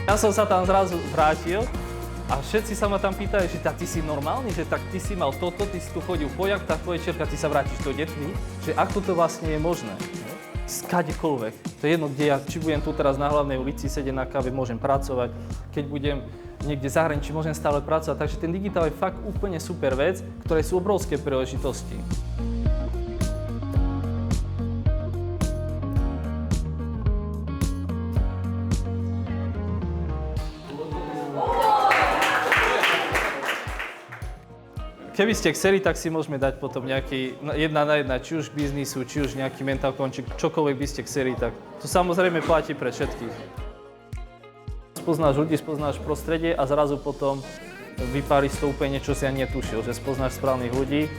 Ja som sa tam zrazu vrátil a všetci sa ma tam pýtajú, že ty si normálny, že tak ty si mal toto, ty si tu chodil po jachtách, povečerka, ty sa vrátiš do detví, že ako to vlastne je možné. Skadekoľvek. To je jedno, kde ja, či budem tu teraz na hlavnej ulici, sedieť na káve, môžem pracovať, keď budem niekde v zahraničí, môžem stále pracovať. Takže ten digitál je fakt úplne super vec, ktoré sú obrovské príležitosti. Keby ste chceli, tak si môžeme dať potom nejaký 1 na 1, či už biznisu, či už nejaký mental končík, čokoľvek by ste chceli, tak to samozrejme platí pre všetkých. Spoznáš ľudí, spoznáš prostredie a zrazu potom vypáriš to úplne, čo si ani netušil, že spoznáš správnych ľudí